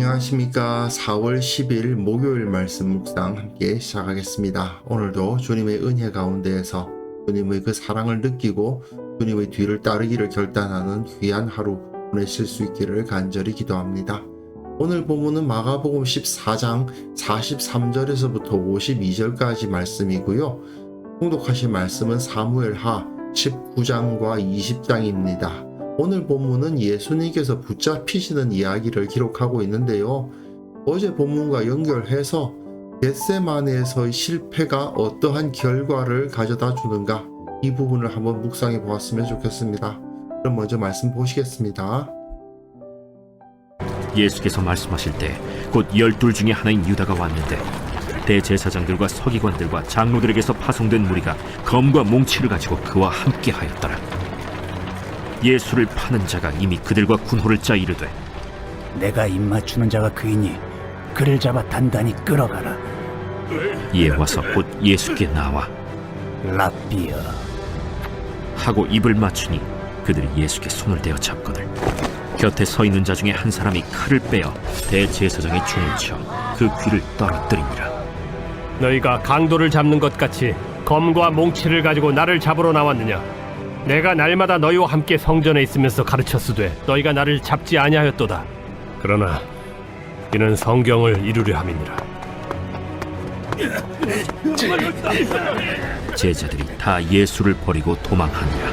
안녕하십니까. 4월 10일 목요일 말씀 묵상 함께 시작하겠습니다. 오늘도 주님의 은혜 가운데에서 주님의 그 사랑을 느끼고 주님의 뒤를 따르기를 결단하는 귀한 하루 보내실 수 있기를 간절히 기도합니다. 오늘 본문은 마가복음 14장 43절에서부터 52절까지 말씀이고요. 통독하신 말씀은 사무엘하 19장과 20장입니다. 오늘 본문은 예수님께서 붙잡히시는 이야기를 기록하고 있는데요. 어제 본문과 연결해서 겟세마네에서의 실패가 어떠한 결과를 가져다 주는가, 이 부분을 한번 묵상해 보았으면 좋겠습니다. 그럼 먼저 말씀 보시겠습니다. 예수께서 말씀하실 때 곧 12 중에 하나인 유다가 왔는데 대제사장들과 서기관들과 장로들에게서 파송된 무리가 검과 몽치를 가지고 그와 함께 하였더라. 예수를 파는 자가 이미 그들과 군호를 짜 이르되, 내가 입맞추는 자가 그이니 그를 잡아 단단히 끌어가라. 이에 와서 곧 예수께 나와 랍비여. 하고 입을 맞추니 그들이 예수께 손을 대어 잡거늘 곁에 서 있는 자 중에 한 사람이 칼을 빼어 대제사장의 총을 쳐 그 귀를 떨어뜨리니라. 너희가 강도를 잡는 것 같이 검과 몽치를 가지고 나를 잡으러 나왔느냐? 내가 날마다 너희와 함께 성전에 있으면서 가르쳤으되 너희가 나를 잡지 아니하였도다. 그러나 이는 성경을 이루려 함이니라. 제자들이 다 예수를 버리고 도망하니라.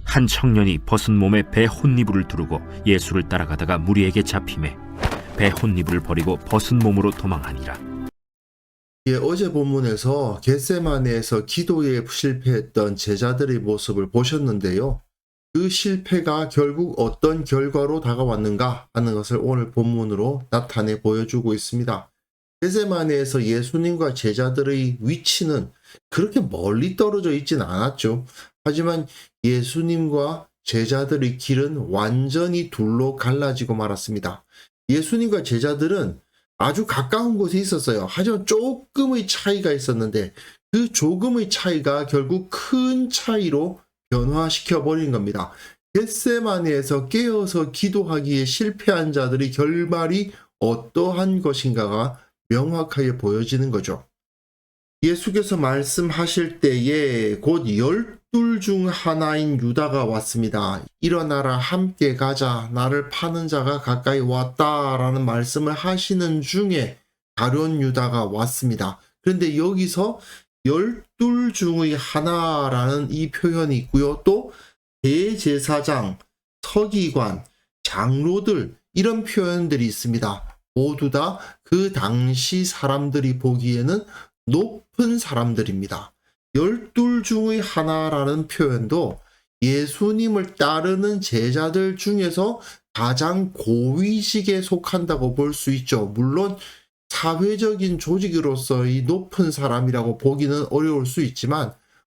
한 청년이 벗은 몸에 배 혼니부를 두르고 예수를 따라가다가 무리에게 잡히매 배 혼니부를 버리고 벗은 몸으로 도망하니라. 어제 본문에서 겟세마네에서 기도에 실패했던 제자들의 모습을 보셨는데요. 그 실패가 결국 어떤 결과로 다가왔는가 하는 것을 오늘 본문으로 나타내 보여주고 있습니다. 겟세마네에서 예수님과 제자들의 위치는 그렇게 멀리 떨어져 있지는 않았죠. 하지만 예수님과 제자들의 길은 완전히 둘로 갈라지고 말았습니다. 예수님과 제자들은 아주 가까운 곳에 있었어요. 하지만 조금의 차이가 있었는데 그 조금의 차이가 결국 큰 차이로 변화시켜 버린 겁니다. 겟세마네에서 깨어서 기도하기에 실패한 자들의 결말이 어떠한 것인가가 명확하게 보여지는 거죠. 예수께서 말씀하실 때에 곧 12 중 하나인 유다가 왔습니다. 일어나라, 함께 가자, 나를 파는 자가 가까이 왔다라는 말씀을 하시는 중에 가룟 유다가 왔습니다. 그런데 여기서 12 중의 하나라는 이 표현이 있고요. 또 대제사장, 서기관, 장로들, 이런 표현들이 있습니다. 모두 다 그 당시 사람들이 보기에는 높은 사람들입니다. 12 중의 하나라는 표현도 예수님을 따르는 제자들 중에서 가장 고위직에 속한다고 볼 수 있죠. 물론 사회적인 조직으로서의 높은 사람이라고 보기는 어려울 수 있지만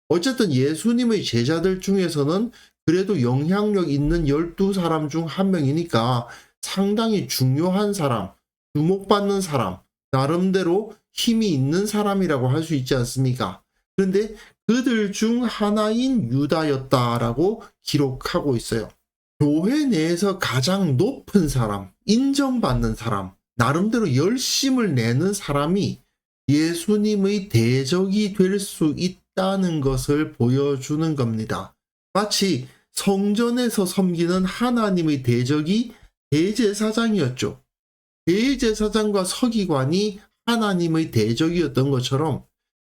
어쨌든 예수님의 제자들 중에서는 그래도 영향력 있는 12사람 중 한 명이니까 상당히 중요한 사람, 주목받는 사람, 나름대로 힘이 있는 사람이라고 할 수 있지 않습니까? 그런데 그들 중 하나인 유다였다라고 기록하고 있어요. 교회 내에서 가장 높은 사람, 인정받는 사람, 나름대로 열심을 내는 사람이 예수님의 대적이 될 수 있다는 것을 보여주는 겁니다. 마치 성전에서 섬기는 하나님의 대적이 대제사장이었죠. 대제사장과 서기관이 하나님의 대적이었던 것처럼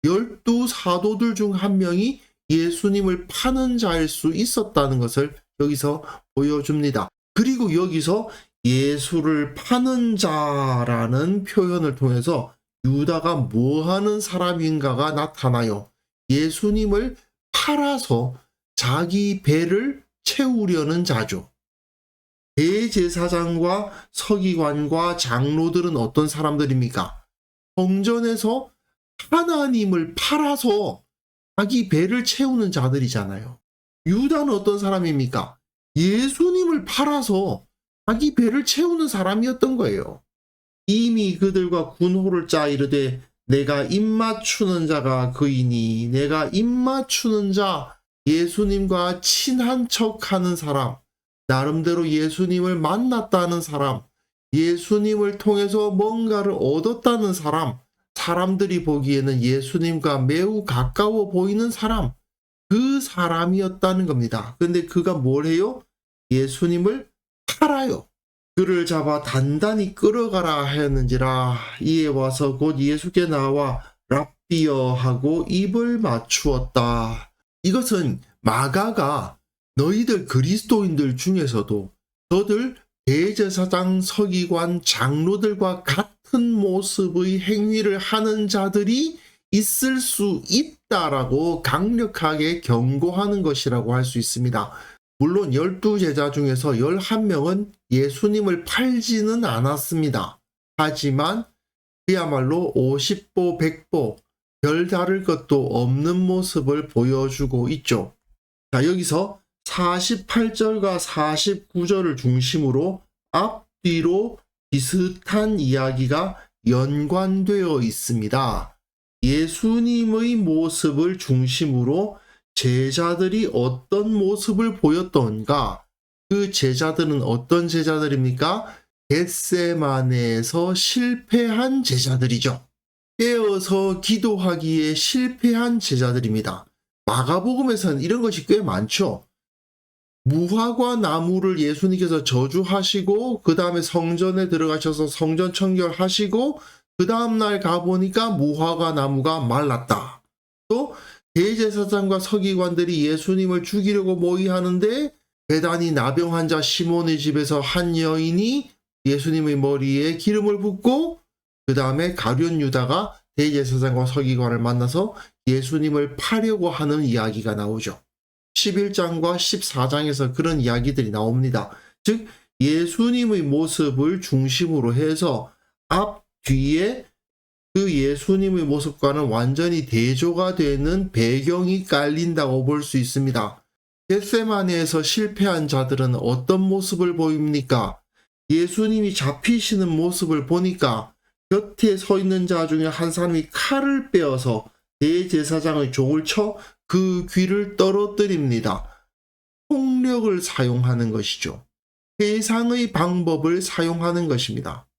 12 사도들 중 한 명이 예수님을 파는 자일 수 있었다는 것을 여기서 보여줍니다. 그리고 여기서 예수를 파는 자라는 표현을 통해서 유다가 뭐 하는 사람인가가 나타나요. 예수님을 팔아서 자기 배를 채우려는 자죠. 대제사장과 서기관과 장로들은 어떤 사람들입니까? 성전에서 하나님을 팔아서 자기 배를 채우는 자들이잖아요. 유다는 어떤 사람입니까? 예수님을 팔아서 자기 배를 채우는 사람이었던 거예요. 이미 그들과 군호를 짜 이르되 내가 입맞추는 자가 그이니, 내가 입맞추는 자, 예수님과 친한 척하는 사람, 나름대로 예수님을 만났다는 사람, 예수님을 통해서 뭔가를 얻었다는 사람, 사람들이 보기에는 예수님과 매우 가까워 보이는 사람, 그 사람이었다는 겁니다. 근데 그가 뭘 해요? 예수님을 팔아요. 그를 잡아 단단히 끌어가라 하였는지라. 이에 와서 곧 예수께 나와 랍비여 하고 입을 맞추었다. 이것은 마가가 너희들 그리스도인들 중에서도 저들 대제사장, 서기관, 장로들과 같은 모습의 행위를 하는 자들이 있을 수 있다라고 강력하게 경고하는 것이라고 할 수 있습니다. 물론 12제자 중에서 11명은 예수님을 팔지는 않았습니다. 하지만 그야말로 50보 100보 별다를 것도 없는 모습을 보여주고 있죠. 자, 여기서 48절과 49절을 중심으로 앞뒤로 비슷한 이야기가 연관되어 있습니다. 예수님의 모습을 중심으로 제자들이 어떤 모습을 보였던가, 그 제자들은 어떤 제자들입니까? 겟세마네에서 실패한 제자들이죠. 깨어서 기도하기에 실패한 제자들입니다. 마가복음에서는 이런 것이 꽤 많죠. 무화과 나무를 예수님께서 저주하시고 그 다음에 성전에 들어가셔서 성전 청결하시고 그 다음날 가보니까 무화과 나무가 말랐다. 또 대제사장과 서기관들이 예수님을 죽이려고 모의하는데 베다니 나병 환자 시몬의 집에서 한 여인이 예수님의 머리에 기름을 붓고 그 다음에 가룟 유다가 대제사장과 서기관을 만나서 예수님을 파려고 하는 이야기가 나오죠. 11장과 14장에서 그런 이야기들이 나옵니다. 즉 예수님의 모습을 중심으로 해서 앞, 뒤에 그 예수님의 모습과는 완전히 대조가 되는 배경이 깔린다고 볼 수 있습니다. 겟세마네에서 실패한 자들은 어떤 모습을 보입니까? 예수님이 잡히시는 모습을 보니까 곁에 서 있는 자 중에 한 사람이 칼을 빼어서 대제사장의 종을 쳐 그 귀를 떨어뜨립니다. 폭력을 사용하는 것이죠. 세상의 방법을 사용하는 것입니다.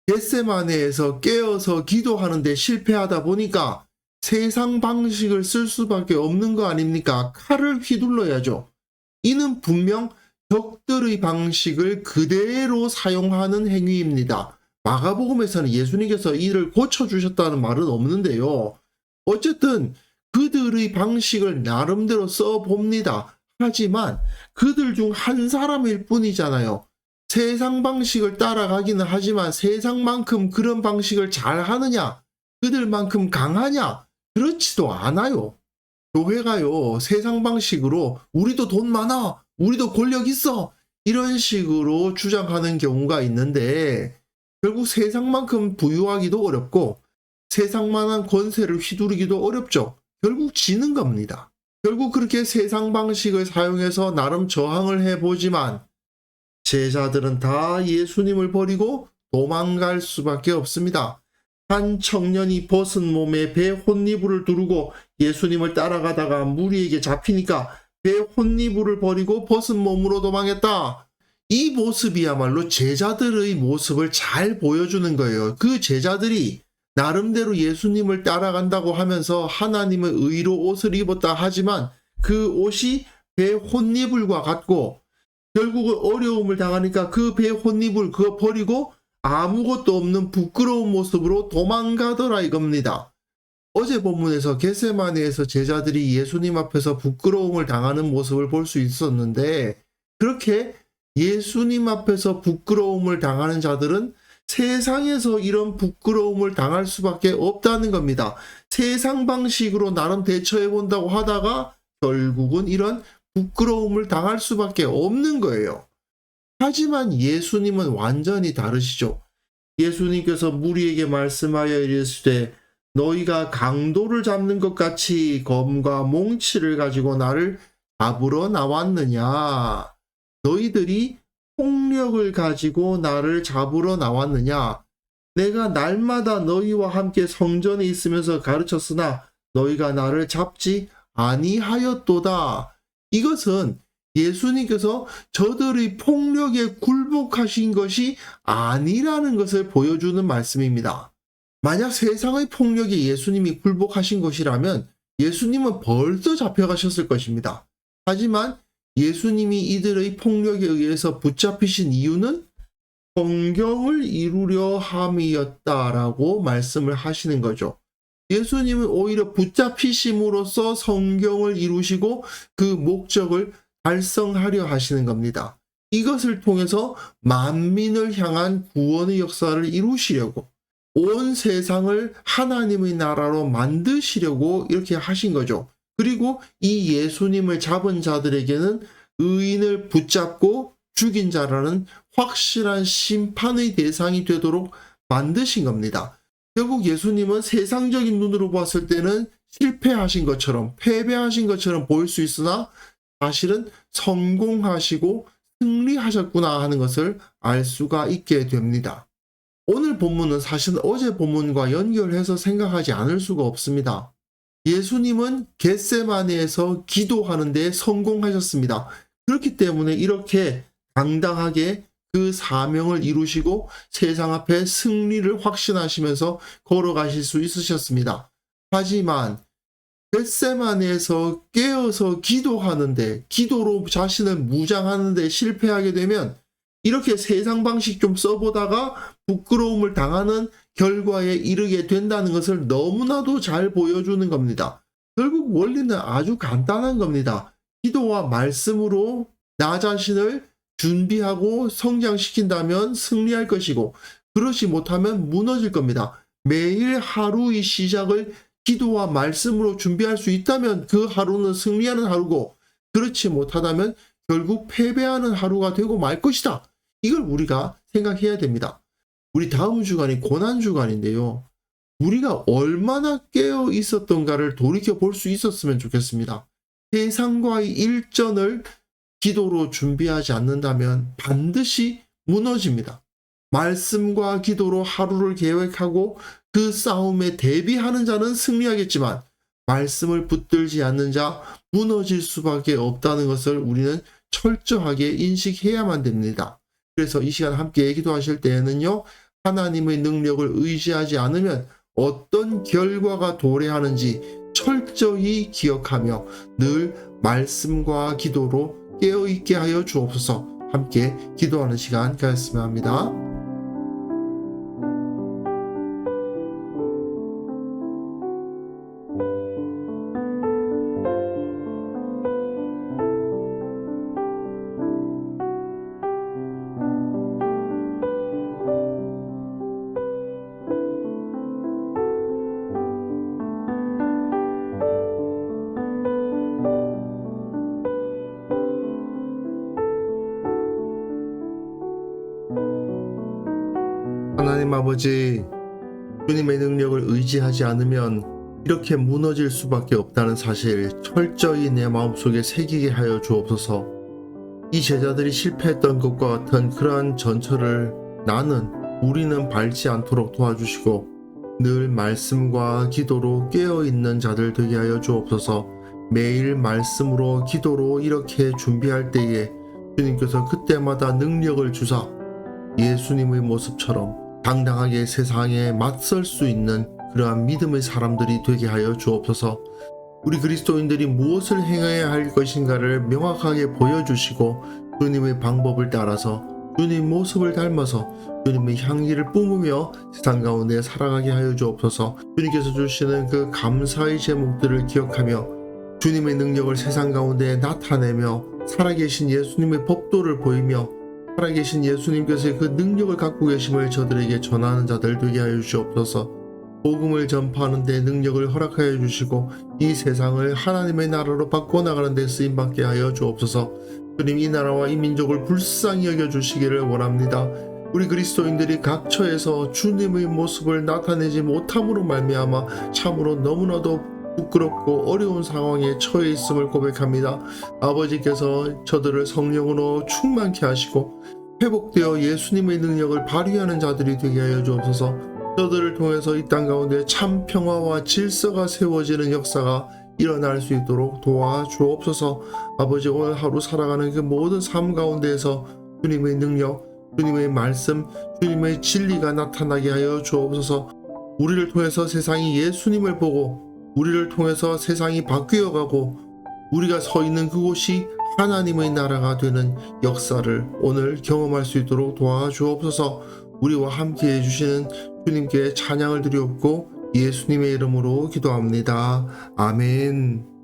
겟세마네에서 깨어서 기도하는데 실패하다 보니까 세상 방식을 쓸 수밖에 없는 거 아닙니까? 칼을 휘둘러야죠. 이는 분명 적들의 방식을 그대로 사용하는 행위입니다. 마가복음에서는 예수님께서 이를 고쳐주셨다는 말은 없는데요. 어쨌든 그들의 방식을 나름대로 써봅니다. 하지만 그들 중 한 사람일 뿐이잖아요. 세상 방식을 따라가기는 하지만 세상만큼 그런 방식을 잘 하느냐? 그들만큼 강하냐? 그렇지도 않아요. 교회가요, 세상 방식으로 우리도 돈 많아, 우리도 권력 있어, 이런 식으로 주장하는 경우가 있는데 결국 세상만큼 부유하기도 어렵고 세상만한 권세를 휘두르기도 어렵죠. 결국 지는 겁니다. 결국 그렇게 세상 방식을 사용해서 나름 저항을 해보지만 제자들은 다 예수님을 버리고 도망갈 수밖에 없습니다. 한 청년이 벗은 몸에 배 혼니부를 두르고 예수님을 따라가다가 무리에게 잡히니까 배 혼니부를 버리고 벗은 몸으로 도망했다. 이 모습이야말로 제자들의 모습을 잘 보여주는 거예요. 그 제자들이 나름대로 예수님을 따라간다고 하면서 하나님의 의로 옷을 입었다 하지만 그 옷이 배 혼니불과 같고 결국은 어려움을 당하니까 그 배 혼니불 그거 버리고 아무것도 없는 부끄러운 모습으로 도망가더라 이겁니다. 어제 본문에서 겟세마네에서 제자들이 예수님 앞에서 부끄러움을 당하는 모습을 볼 수 있었는데 그렇게 예수님 앞에서 부끄러움을 당하는 자들은 세상에서 이런 부끄러움을 당할 수밖에 없다는 겁니다. 세상 방식으로 나름 대처해 본다고 하다가 결국은 이런 부끄러움을 당할 수밖에 없는 거예요. 하지만 예수님은 완전히 다르시죠. 예수님께서 무리에게 말씀하여 이르시되 너희가 강도를 잡는 것 같이 검과 몽치를 가지고 나를 잡으러 나왔느냐? 너희들이 폭력을 가지고 나를 잡으러 나왔느냐? 내가 날마다 너희와 함께 성전에 있으면서 가르쳤으나 너희가 나를 잡지 아니하였도다. 이것은 예수님께서 저들의 폭력에 굴복하신 것이 아니라는 것을 보여주는 말씀입니다. 만약 세상의 폭력에 예수님이 굴복하신 것이라면 예수님은 벌써 잡혀가셨을 것입니다. 하지만 예수님이 이들의 폭력에 의해서 붙잡히신 이유는 성경을 이루려 함이었다라고 말씀을 하시는 거죠. 예수님은 오히려 붙잡히심으로써 성경을 이루시고 그 목적을 달성하려 하시는 겁니다. 이것을 통해서 만민을 향한 구원의 역사를 이루시려고 온 세상을 하나님의 나라로 만드시려고 이렇게 하신 거죠. 그리고 이 예수님을 잡은 자들에게는 의인을 붙잡고 죽인 자라는 확실한 심판의 대상이 되도록 만드신 겁니다. 결국 예수님은 세상적인 눈으로 봤을 때는 실패하신 것처럼, 패배하신 것처럼 보일 수 있으나 사실은 성공하시고 승리하셨구나 하는 것을 알 수가 있게 됩니다. 오늘 본문은 사실 어제 본문과 연결해서 생각하지 않을 수가 없습니다. 예수님은 겟세마네에서 기도하는 데 성공하셨습니다. 그렇기 때문에 이렇게 당당하게 그 사명을 이루시고 세상 앞에 승리를 확신하시면서 걸어가실 수 있으셨습니다. 하지만 겟세마네에서 깨어서 기도하는데, 기도로 자신을 무장하는데 실패하게 되면 이렇게 세상 방식 좀 써보다가 부끄러움을 당하는 결과에 이르게 된다는 것을 너무나도 잘 보여주는 겁니다. 결국 원리는 아주 간단한 겁니다. 기도와 말씀으로 나 자신을 준비하고 성장시킨다면 승리할 것이고, 그렇지 못하면 무너질 겁니다. 매일 하루의 시작을 기도와 말씀으로 준비할 수 있다면 그 하루는 승리하는 하루고, 그렇지 못하다면 결국 패배하는 하루가 되고 말 것이다. 이걸 우리가 생각해야 됩니다. 우리 다음 주간이 고난주간인데요. 우리가 얼마나 깨어 있었던가를 돌이켜 볼 수 있었으면 좋겠습니다. 세상과의 일전을 기도로 준비하지 않는다면 반드시 무너집니다. 말씀과 기도로 하루를 계획하고 그 싸움에 대비하는 자는 승리하겠지만 말씀을 붙들지 않는 자 무너질 수밖에 없다는 것을 우리는 철저하게 인식해야만 됩니다. 그래서 이 시간 함께 기도하실 때에는요, 하나님의 능력을 의지하지 않으면 어떤 결과가 도래하는지 철저히 기억하며 늘 말씀과 기도로 깨어있게 하여 주옵소서. 함께 기도하는 시간 가졌으면 합니다. 하나님 아버지, 주님의 능력을 의지하지 않으면 이렇게 무너질 수밖에 없다는 사실 철저히 내 마음속에 새기게 하여 주옵소서. 이 제자들이 실패했던 것과 같은 그러한 전철을 우리는 밟지 않도록 도와주시고 늘 말씀과 기도로 깨어있는 자들 되게 하여 주옵소서. 매일 말씀으로 기도로 이렇게 준비할 때에 주님께서 그때마다 능력을 주사 예수님의 모습처럼 당당하게 세상에 맞설 수 있는 그러한 믿음의 사람들이 되게 하여 주옵소서. 우리 그리스도인들이 무엇을 행해야 할 것인가를 명확하게 보여주시고 주님의 방법을 따라서 주님 모습을 닮아서 주님의 향기를 뿜으며 세상 가운데 살아가게 하여 주옵소서. 주님께서 주시는 그 감사의 제목들을 기억하며 주님의 능력을 세상 가운데 나타내며 살아계신 예수님의 법도를 보이며 살아계신 예수님께서의 그 능력을 갖고 계심을 저들에게 전하는 자들 되게 하여 주옵소서. 복음을 전파하는 데 능력을 허락하여 주시고 이 세상을 하나님의 나라로 바꿔나가는 데 쓰임받게 하여 주옵소서. 주님, 이 나라와 이 민족을 불쌍히 여겨주시기를 원합니다. 우리 그리스도인들이 각 처에서 주님의 모습을 나타내지 못함으로 말미암아 참으로 너무나도 부끄럽고 어려운 상황에 처해 있음을 고백합니다. 아버지께서 저들을 성령으로 충만케 하시고 회복되어 예수님의 능력을 발휘하는 자들이 되게 하여 주옵소서. 저들을 통해서 이 땅 가운데 참 평화와 질서가 세워지는 역사가 일어날 수 있도록 도와주옵소서. 아버지, 오늘 하루 살아가는 그 모든 삶 가운데에서 주님의 능력, 주님의 말씀, 주님의 진리가 나타나게 하여 주옵소서. 우리를 통해서 세상이 예수님을 보고, 우리를 통해서 세상이 바뀌어가고, 우리가 서 있는 그곳이 하나님의 나라가 되는 역사를 오늘 경험할 수 있도록 도와주옵소서. 우리와 함께 해주시는 주님께 찬양을 드리옵고 예수님의 이름으로 기도합니다. 아멘.